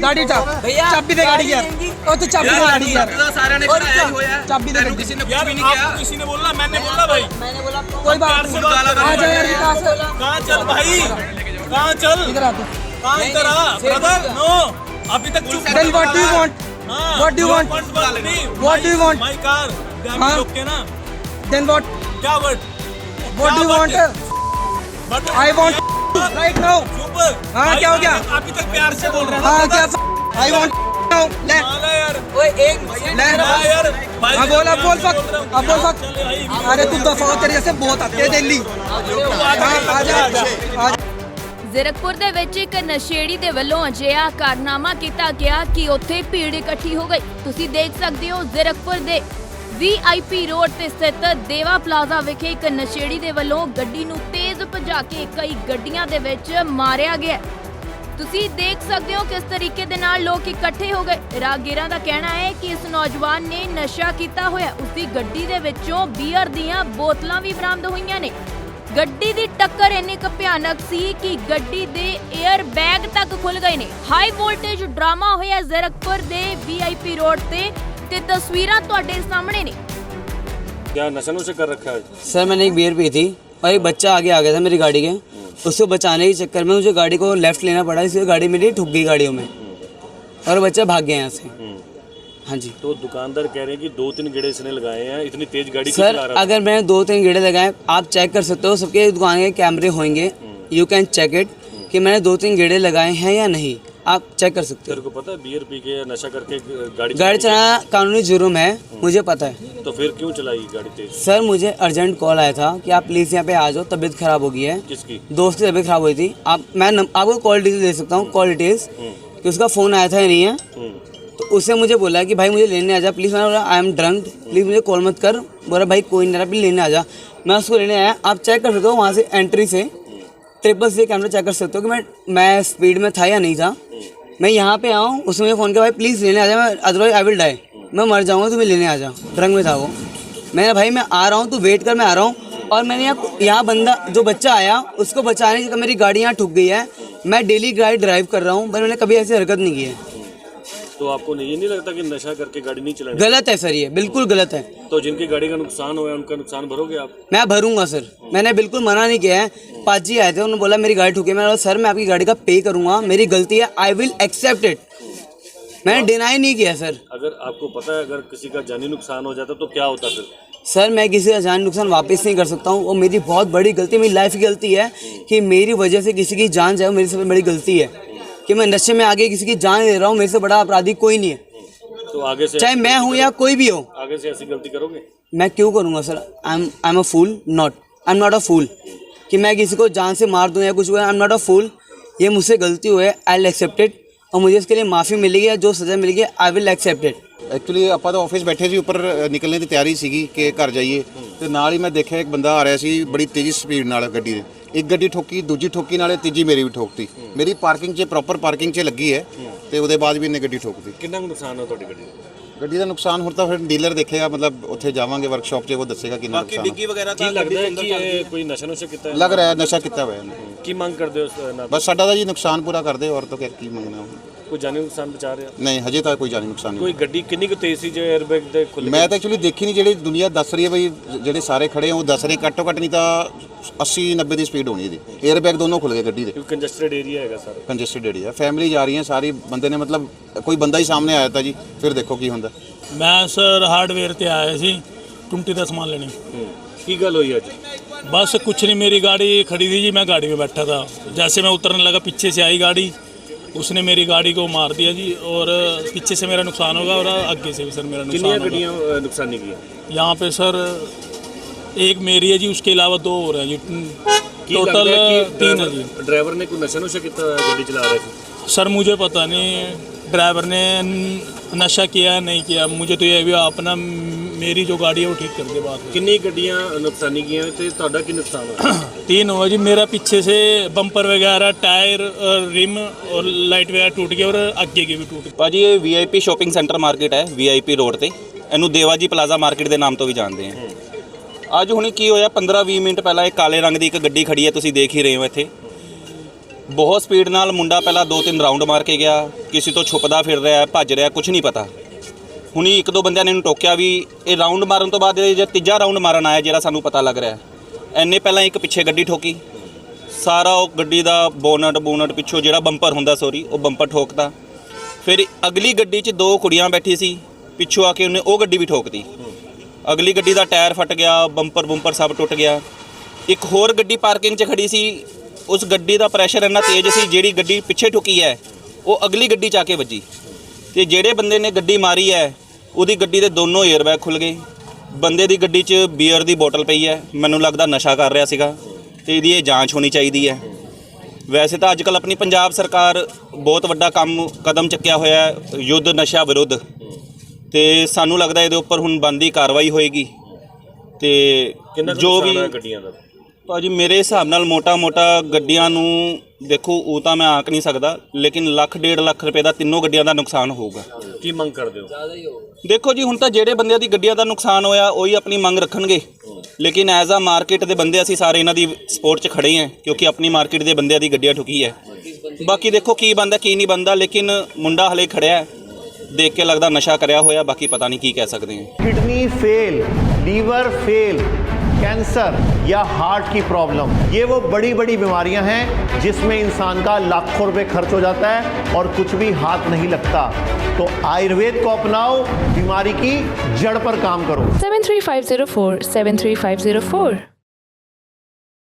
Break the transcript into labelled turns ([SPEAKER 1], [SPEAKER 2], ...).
[SPEAKER 1] गाड़ी चाबी दे गाड़ी यार, ओ तू चाबी दे गाड़ी यार,
[SPEAKER 2] सारे ने कराया ही होया
[SPEAKER 1] चाबी दे,
[SPEAKER 2] किसी ने कुछ भी नहीं किया।
[SPEAKER 3] किसी ने बोला, मैंने बोला भाई,
[SPEAKER 1] मैंने बोला कोई बात नहीं, आ जा यार विकास,
[SPEAKER 3] कहाँ चल भाई, कहाँ चल,
[SPEAKER 1] इधर आ तू,
[SPEAKER 3] कहाँ इधर आ ब्रदर, नो अभी तक चुप।
[SPEAKER 1] Then what do you want? What do you want? What do you want?
[SPEAKER 3] My car
[SPEAKER 1] हाँ?
[SPEAKER 3] रोक के ना,
[SPEAKER 1] Then what?
[SPEAKER 3] क्या word,
[SPEAKER 1] What do you want? I want right now.
[SPEAKER 3] चुप।
[SPEAKER 1] हाँ, क्या हो गया?
[SPEAKER 3] अभी तक प्यार से बोल रहा
[SPEAKER 1] हाँ क्या? I want now. ले
[SPEAKER 3] यार,
[SPEAKER 2] ओए एक
[SPEAKER 1] ले
[SPEAKER 3] यार
[SPEAKER 1] अब बोल, अब बोल फक, अब बोल फक। अरे तू दफा हो, तेरे जैसे बहुत आते हैं दिल्ली। हाँ आ जा।
[SPEAKER 4] ਜ਼ੀਰਕਪੁਰ ਦੇ ਵਿੱਚ ਇੱਕ ਨਸ਼ੇੜੀ ਦੇ ਵੱਲੋਂ ਅਜਿਹਾ ਕਾਰਨਾਮਾ ਕੀਤਾ ਗਿਆ ਕਿ ਉੱਥੇ ਭੀੜ ਇਕੱਠੀ ਹੋ ਗਈ। ਤੁਸੀਂ ਦੇਖ ਸਕਦੇ ਹੋ ਜ਼ੀਰਕਪੁਰ ਦੇ VIP ਰੋਡ ਤੇ ਸਥਿਤ ਦੇਵਾ ਪਲਾਜ਼ਾ ਵਿਖੇ ਇੱਕ ਨਸ਼ੇੜੀ ਦੇ ਵੱਲੋਂ ਗੱਡੀ ਨੂੰ ਤੇਜ਼ ਭਜਾ ਕੇ ਕਈ ਗੱਡੀਆਂ ਦੇ ਵਿੱਚ ਮਾਰਿਆ ਗਿਆ। ਤੁਸੀਂ ਦੇਖ ਸਕਦੇ ਹੋ ਕਿਸ ਤਰੀਕੇ ਦੇ ਨਾਲ ਲੋਕ ਇਕੱਠੇ ਹੋ ਗਏ। ਰਾਹਗੀਰਾਂ ਦਾ ਕਹਿਣਾ ਹੈ ਕਿ ਇਸ ਨੌਜਵਾਨ ਨੇ ਨਸ਼ਾ ਕੀਤਾ ਹੋਇਆ। ਉਸ ਦੀ ਗੱਡੀ ਦੇ ਵਿੱਚੋਂ ਬੀਅਰ ਦੀਆਂ ਬੋਤਲਾਂ ਵੀ ਬਰਾਮਦ ਹੋਈਆਂ ਨੇ। ਗੱਡੀ ਦੀ ਟੱਕਰ ਇੰਨੀ ਕੁ ਭਿਆਨਕ ਸੀ ਕਿ ਗੱਡੀ ਦੇ 에ਅਰ ਬੈਗ ਤੱਕ ਖੁੱਲ ਗਏ ਨੇ। ਹਾਈ ਵੋਲਟੇਜ ਡਰਾਮਾ ਹੋਇਆ ਜ਼ੀਰਕਪੁਰ ਦੇ VIP ਰੋਡ ਤੇ ਤਸਵੀਰਾਂ ਤੁਹਾਡੇ सामने ने।
[SPEAKER 5] क्या नशा नुशा कर रखा है?
[SPEAKER 6] सर मैंने एक बियर पी थी और एक बच्चा आगे आ गया था मेरी गाड़ी के, उसको बचाने के चक्कर में मुझे गाड़ी को लेफ्ट लेना पड़ा, इसलिए गाड़ी मेरी ठुक गई गाड़ियों में और बच्चा भाग गया यहाँ से। हाँ जी।
[SPEAKER 5] तो दुकानदार कह रहे हैं कि 2-3 गेड़े इसने लगाए हैं, इतनी तेज गाड़ी क्यों
[SPEAKER 6] सर
[SPEAKER 5] चला रहा था?
[SPEAKER 6] अगर मैंने 2-3 गेड़े लगाए, आप चेक कर सकते हो, सबके दुकान के कैमरे होंगे, यू कैन चेक इट कि मैंने 2-3 गेड़े लगाए हैं या नहीं, आप चेक कर सकते
[SPEAKER 5] तेरे को पता है बियर पी के नशा करके गाड़ी
[SPEAKER 6] चलाना कानूनी जुर्म है, मुझे पता है।
[SPEAKER 5] तो फिर क्यों चलाई गाड़ी तेज?
[SPEAKER 6] सर मुझे अर्जेंट कॉल आया था कि आप प्लीज़ यहाँ पे आ जाओ, तबीयत ख़राब हो गई है।
[SPEAKER 5] किसकी?
[SPEAKER 6] दोस्त की तबीयत ख़राब हुई थी। मैं आपको कॉल डिटेल्स दे सकता हूँ, कॉल डिटेल्स कि उसका फ़ोन आया था या नहीं है। तो उसने मुझे बोला कि भाई मुझे लेने आ जा प्लीज़। मैंने बोला आई एम ड्रंक, प्लीज़ मुझे कॉल मत कर। बोला भाई कोई नहीं, प्लीज़ लेने आ जा। मैं उसको लेने आया। आप चेक कर सकते हो वहाँ से एंट्री से ट्रिपल से कैमरा चेक कर सकते हो कि मैं स्पीड में था या नहीं था। मैं यहाँ पे आऊँ, उसने मुझे फ़ोन किया भाई प्लीज़ लेने आ जा, मैं अदरवाइज आई विल डाई, मैं मर जाऊँगा, तुम्हें लेने आ जा। ड्रंक में था वो। मैंने भाई मैं आ रहा हूँ, तू वेट कर, मैं आ रहा हूँ। और मैंने यहाँ बंदा जो बच्चा आया उसको बचाने की, मेरी गाड़ी यहाँ ठुक गई है। मैं डेली गाड़ी ड्राइव कर रहा हूँ पर मैंने कभी ऐसी हरकत नहीं की है।
[SPEAKER 5] तो आपको ये नहीं लगता कि नशा करके गाड़ी नहीं चलानी?
[SPEAKER 6] गलत है सर, ये बिल्कुल गलत है।
[SPEAKER 5] तो जिनकी गाड़ी का नुकसान हुआ है उनका नुकसान भरोगे आप?
[SPEAKER 6] मैं भरूंगा सर, मैंने बिल्कुल मना नहीं किया है। पाजी आए थे, उन्होंने बोला मेरी गाड़ी ठुकी, मैंने बोला सर मैं आपकी गाड़ी का पे करूंगा, मेरी गलती है, आई विल एक्सेप्ट इट। मैंने डिनाई नहीं किया सर।
[SPEAKER 5] अगर आपको पता है अगर किसी का जानी नुकसान हो जाता तो क्या होता फिर?
[SPEAKER 6] सर मैं किसी का जान नुकसान वापस नहीं कर सकता हूँ, वो मेरी बहुत बड़ी गलती, मेरी लाइफ की गलती है कि मेरी वजह से किसी की जान जाए, मेरी सबसे बड़ी गलती है कि मैं नशे में आगे किसी की जान ले रहा हूँ। मेरे से बड़ा अपराधी कोई नहीं है,
[SPEAKER 5] तो आगे से
[SPEAKER 6] चाहे मैं हूँ या कोई भी हो।
[SPEAKER 5] आगे से ऐसी गलती करोगे?
[SPEAKER 6] मैं क्यों करूँगा sir? I am a fool, I am not a fool कि मैं किसी को जान से मार दूँ या कुछ हुआ। आई एम नॉट अ फूल, ये मुझसे गलती हुई है, आई विल एक्सेप्ट इट और मुझे इसके लिए माफ़ी मिलेगी या जो सज़ा मिलेगी I will accept it.
[SPEAKER 7] Actually ਆਪਾਂ ਤਾਂ ਆਫਿਸ ਬੈਠੇ ਸੀ, ਉੱਪਰ ਨਿਕਲਣੇ ਦੀ ਤਿਆਰੀ ਸੀਗੀ ਕਿ ਘਰ ਜਾਈਏ ਤੇ ਨਾਲ ਹੀ ਮੈਂ ਦੇਖਿਆ ਇੱਕ ਬੰਦਾ ਆ ਰਿਹਾ ਸੀ ਬੜੀ ਤੇਜ਼ ਸਪੀਡ ਨਾਲ ਗੱਡੀ ਦੇ। ਇੱਕ ਗੱਡੀ ਠੋਕੀ, ਦੂਜੀ ਠੋਕੀ, ਨਾਲੇ ਤੀਜੀ ਮੇਰੀ ਵੀ ਠੋਕਤੀ। ਮੇਰੀ ਪਾਰਕਿੰਗ 'ਚ ਪ੍ਰੋਪਰ ਪਾਰਕਿੰਗ 'ਚ ਲੱਗੀ ਹੈ ਤੇ ਉਹਦੇ ਬਾਅਦ ਵੀ ਇਹਨੇ ਗੱਡੀ ਠੋਕਤੀ।
[SPEAKER 5] ਕਿੰਨਾ ਕੁ ਨੁਕਸਾਨ ਹੋਇਆ ਤੁਹਾਡੀ ਗੱਡੀ ਦਾ?
[SPEAKER 7] ਗੱਡੀ ਦਾ ਨੁਕਸਾਨ ਹੁਣ ਤਾਂ ਫਿਰ ਡੀਲਰ ਦੇਖੇਗਾ, ਮਤਲਬ ਉੱਥੇ ਜਾਵਾਂਗੇ ਵਰਕਸ਼ਾਪ 'ਚ, ਉਹ ਦੱਸੇਗਾ ਕਿੰਨਾ ਨੁਕਸਾਨ
[SPEAKER 3] डिग्गी वगैरह
[SPEAKER 5] ਕੀ ਲੱਗਦਾ ਹੈ ਕਿ ਇਹ ਕੋਈ ਨਸ਼ਾ ਨੁਸ਼ਾ ਕੀਤਾ ਹੈ?
[SPEAKER 7] ਲੱਗ ਰਿਹਾ ਨਸ਼ਾ ਕੀਤਾ ਹੋਇਆ ਇਹਨੇ।
[SPEAKER 5] ਕੀ ਮੰਗ ਕਰਦੇ ਹੋ ਉਸ ਨਾਲ?
[SPEAKER 7] ਬਸ ਸਾਡਾ ਤਾਂ ਜੀ ਨੁਕਸਾਨ ਪੂਰਾ ਕਰਦੇ, ਔਰ ਤਾਂ ਕੀ ਮੰਗਣਾ।
[SPEAKER 5] ਕੋਈ ਜਾਨੀ ਨੁਕਸਾਨ ਬਚਾ ਰਿਹਾ?
[SPEAKER 7] ਨਹੀਂ ਹਜੇ ਤਾਂ ਕੋਈ ਜਾਨੀ ਨੁਕਸਾਨ ਨਹੀਂ।
[SPEAKER 5] ਕੋਈ ਗੱਡੀ ਕਿੰਨੀ ਕੁ ਤੇਜ਼ ਸੀ ਜੋ 에ਅਰਬੈਗ ਦੇ ਖੁੱਲ
[SPEAKER 7] ਮੈਂ ਤਾਂ ਐਕਚੁਅਲੀ ਦੇਖੀ ਨਹੀਂ, ਜਿਹੜੀ ਦੁਨੀਆ ਦੱਸ ਰਹੀ ਹੈ ਬਈ ਜਿਹੜੇ ਸਾਰੇ ਖੜੇ ਆ ਉਹ ਦੱਸ ਰਹੇ ਘੱਟੋ ਘੱਟ ਨਹੀਂ ਤਾਂ 80-90 ਦੀ ਸਪੀਡ ਹੋਣੀ ਇਹਦੀ। 에ਅਰਬੈਗ ਦੋਨੋਂ ਖੁੱਲ ਗਏ ਗੱਡੀ ਦੇ।
[SPEAKER 5] ਕਿਉਂਕਿ ਕੰਜਸਟਡ ਏਰੀਆ ਹੈਗਾ ਸਾਰਾ।
[SPEAKER 7] ਕੰਜਸਟਡ ਏਰੀਆ, ਫੈਮਿਲੀ ਜਾ ਰਹੀ ਹੈ ਸਾਰੀ, ਬੰਦੇ ਨੇ ਮਤਲਬ ਕੋਈ ਬੰਦਾ ਹੀ ਸਾਹਮਣੇ ਆਇਆ ਤਾਂ ਜੀ ਫਿਰ ਦੇਖੋ ਕੀ ਹੁੰਦਾ।
[SPEAKER 3] मैं सर हार्डवेयर ते आया सी टुंटी का सामान लेने।
[SPEAKER 5] ਕੀ ਗੱਲ ਹੋਈ ਅੱਜ?
[SPEAKER 3] बस कुछ नहीं, मेरी गाड़ी खड़ी थी जी, मैं गाड़ी में बैठा था, जैसे मैं उतरने लगा पीछे से आई गाड़ी, उसने मेरी गाड़ी को मार दिया जी और पीछे से मेरा नुकसान होगा और आगे से भी सर मेरा नुकसान होगा।
[SPEAKER 5] ਗੱਡੀਆਂ ਨੁਕਸਾਨੀ ਕੀ?
[SPEAKER 3] यहाँ पे सर एक मेरी है जी, उसके अलावा 2 और हैं जी, टोटल 3 है जी।
[SPEAKER 5] ड्राइवर ने कोई नशा नुशा किया गाड़ी चला रहे थे?
[SPEAKER 3] सर मुझे पता नहीं ड्राइवर ने नशा किया नहीं किया, मुझे तो ये भी अपना मेरी जो गाड़ी है वो ठीक कर दे बात।
[SPEAKER 5] कितनी गड्डियां नुकसानी की हैं ते ਤੁਹਾਡਾ ਕੀ नुकसान हुआ?
[SPEAKER 3] 3 हुआ जी, मेरा पीछे से बम्पर वगैरह, टायर और रिम और लाइट वगैरह टूट गई और आगे की भी टूट गई।
[SPEAKER 8] ਭਾਜੀ ਇਹ VIP ਸ਼ੋਪਿੰਗ ਸੈਂਟਰ ਮਾਰਕੀਟ ਹੈ, VIP ਰੋਡ ਤੇ, ਇਹਨੂੰ ਦੇਵਾਜੀ ਪਲਾਜ਼ਾ ਮਾਰਕੀਟ ਦੇ ਨਾਮ ਤੋਂ ਵੀ ਜਾਣਦੇ ਆ। ਅੱਜ ਹੁਣੇ ਕੀ ਹੋਇਆ, 15-20 ਮਿੰਟ ਪਹਿਲਾਂ ਇੱਕ ਕਾਲੇ ਰੰਗ ਦੀ ਇੱਕ ਗੱਡੀ ਖੜੀ ਹੈ, ਤੁਸੀਂ ਦੇਖ ਹੀ ਰਹੇ ਹੋ ਇੱਥੇ। ਬਹੁਤ ਸਪੀਡ ਨਾਲ ਮੁੰਡਾ ਪਹਿਲਾਂ 2-3 ਰਾਊਂਡ ਮਾਰ ਕੇ ਗਿਆ, ਕਿਸੇ ਤੋਂ ਛੁਪਦਾ ਫਿਰ ਰਿਹਾ, ਭੱਜ ਰਿਹਾ, ਕੁਝ ਨਹੀਂ ਪਤਾ। ਹੁਣੀ ਇੱਕ ਦੋ ਬੰਦਿਆਂ ਨੇ ਇਹਨੂੰ ਟੋਕਿਆ ਵੀ ਇਹ ਰਾਊਂਡ ਮਾਰਨ ਤੋਂ ਬਾਅਦ ਇਹ ਜੇ ਤੀਜਾ ਰਾਊਂਡ ਮਾਰਨ ਆਇਆ ਜਿਹੜਾ ਸਾਨੂੰ ਪਤਾ ਲੱਗ ਰਿਹਾ, ਐਨੇ ਪਹਿਲਾਂ ਇੱਕ ਪਿੱਛੇ ਗੱਡੀ ਠੋਕੀ, ਸਾਰਾ ਉਹ ਗੱਡੀ ਦਾ ਬੋਨਟ ਪਿੱਛੋਂ ਜਿਹੜਾ ਬੰਪਰ ਹੁੰਦਾ ਉਹ ਬੰਪਰ ਠੋਕਤਾ। ਫਿਰ ਅਗਲੀ ਗੱਡੀ 'ਚ 2 ਕੁੜੀਆਂ ਬੈਠੀ ਸੀ, ਪਿੱਛੋਂ ਆ ਕੇ ਉਹਨੇ ਉਹ ਗੱਡੀ ਵੀ ਠੋਕਤੀ। ਅਗਲੀ ਗੱਡੀ ਦਾ ਟਾਇਰ ਫਟ ਗਿਆ, ਬੰਪਰ ਸਭ ਟੁੱਟ ਗਿਆ। ਇੱਕ ਹੋਰ ਗੱਡੀ ਪਾਰਕਿੰਗ 'ਚ ਖੜੀ ਸੀ, ਉਸ ਗੱਡੀ ਦਾ ਪ੍ਰੈਸ਼ਰ ਇੰਨਾ ਤੇਜ਼ ਸੀ, ਜਿਹੜੀ ਗੱਡੀ ਪਿੱਛੇ ਠੁਕੀ ਹੈ ਉਹ ਅਗਲੀ ਗੱਡੀ 'ਚ ਆ ਕੇ ਵੱਜੀ। ਤੇ ਜਿਹੜੇ ਬੰਦੇ ਨੇ ਗੱਡੀ ਮਾਰੀ ਹੈ ਉਹਦੀ ਗੱਡੀ ਦੇ ਦੋਨੋਂ 에ਅਰਬੈਗ ਖੁੱਲ ਗਏ। ਬੰਦੇ ਦੀ ਗੱਡੀ 'ਚ ਬੀਅਰ ਦੀ ਬੋਤਲ ਪਈ ਹੈ, ਮੈਨੂੰ ਲੱਗਦਾ ਨਸ਼ਾ ਕਰ ਰਿਹਾ ਸੀਗਾ, ਤੇ ਇਹਦੀ ਇਹ ਜਾਂਚ ਹੋਣੀ ਚਾਹੀਦੀ ਹੈ। ਵੈਸੇ ਤਾਂ ਅੱਜ ਕੱਲ੍ਹ ਆਪਣੀ ਪੰਜਾਬ ਸਰਕਾਰ ਬਹੁਤ ਵੱਡਾ ਕਦਮ ਚੱਕਿਆ ਹੋਇਆ ਹੈ ਯੁੱਧ ਨਸ਼ਾ ਵਿਰੁੱਧ, ਤੇ ਸਾਨੂੰ ਲੱਗਦਾ ਇਹਦੇ ਉੱਪਰ ਹੁਣ ਬਣਦੀ ਕਾਰਵਾਈ ਹੋਏਗੀ। ਤੇ ਜੋ ਵੀ
[SPEAKER 5] ਗੱਡੀਆਂ ਦਾ
[SPEAKER 8] ਭਾਜੀ ਮੇਰੇ ਹਿਸਾਬ ਨਾਲ ਮੋਟਾ ਗੱਡੀਆਂ ਨੂੰ ਦੇਖੋ ਉਹ ਤਾਂ ਮੈਂ ਆਂਕ ਨਹੀਂ ਸਕਦਾ, ਲੇਕਿਨ 1.5 ਲੱਖ ਰੁਪਏ ਦਾ ਤਿੰਨੋਂ ਗੱਡੀਆਂ ਦਾ ਨੁਕਸਾਨ ਹੋਊਗਾ।
[SPEAKER 5] ਕੀ ਮੰਗ ਕਰਦੇ ਹੋ?
[SPEAKER 8] ਦੇਖੋ ਜੀ ਹੁਣ ਤਾਂ ਜਿਹੜੇ ਬੰਦਿਆਂ ਦੀ ਗੱਡੀਆਂ ਦਾ ਨੁਕਸਾਨ ਹੋਇਆ ਉਹੀ ਆਪਣੀ ਮੰਗ ਰੱਖਣਗੇ, ਲੇਕਿਨ ਐਜ਼ ਆ ਮਾਰਕੀਟ ਦੇ ਬੰਦੇ ਅਸੀਂ ਸਾਰੇ ਇਹਨਾਂ ਦੀ ਸਪੋਰਟ 'ਚ ਖੜੇ ਹਾਂ, ਕਿਉਂਕਿ ਆਪਣੀ ਮਾਰਕੀਟ ਦੇ ਬੰਦਿਆਂ ਦੀ ਗੱਡੀਆਂ ਠੁਕੀ ਹੈ। ਬਾਕੀ ਦੇਖੋ ਕੀ ਬਣਦਾ ਕੀ ਨਹੀਂ ਬਣਦਾ, ਲੇਕਿਨ ਮੁੰਡਾ ਹਲੇ ਖੜਿਆ ਹੈ, ਦੇਖ ਕੇ ਲੱਗਦਾ ਨਸ਼ਾ ਕਰਿਆ ਹੋਇਆ, ਬਾਕੀ ਪਤਾ ਨਹੀਂ ਕੀ ਕਹਿ ਸਕਦੇ ਹਾਂ।
[SPEAKER 9] Kidney fail, liver fail, cancer या हार्ट की प्रॉब्लम, ये वो बड़ी बड़ी बीमारियां हैं जिसमें इंसान का लाखों रुपए खर्च हो जाता है और कुछ भी हाथ नहीं लगता। तो आयुर्वेद को अपनाओ, बीमारी की जड़ पर काम करो।
[SPEAKER 10] 73504 73504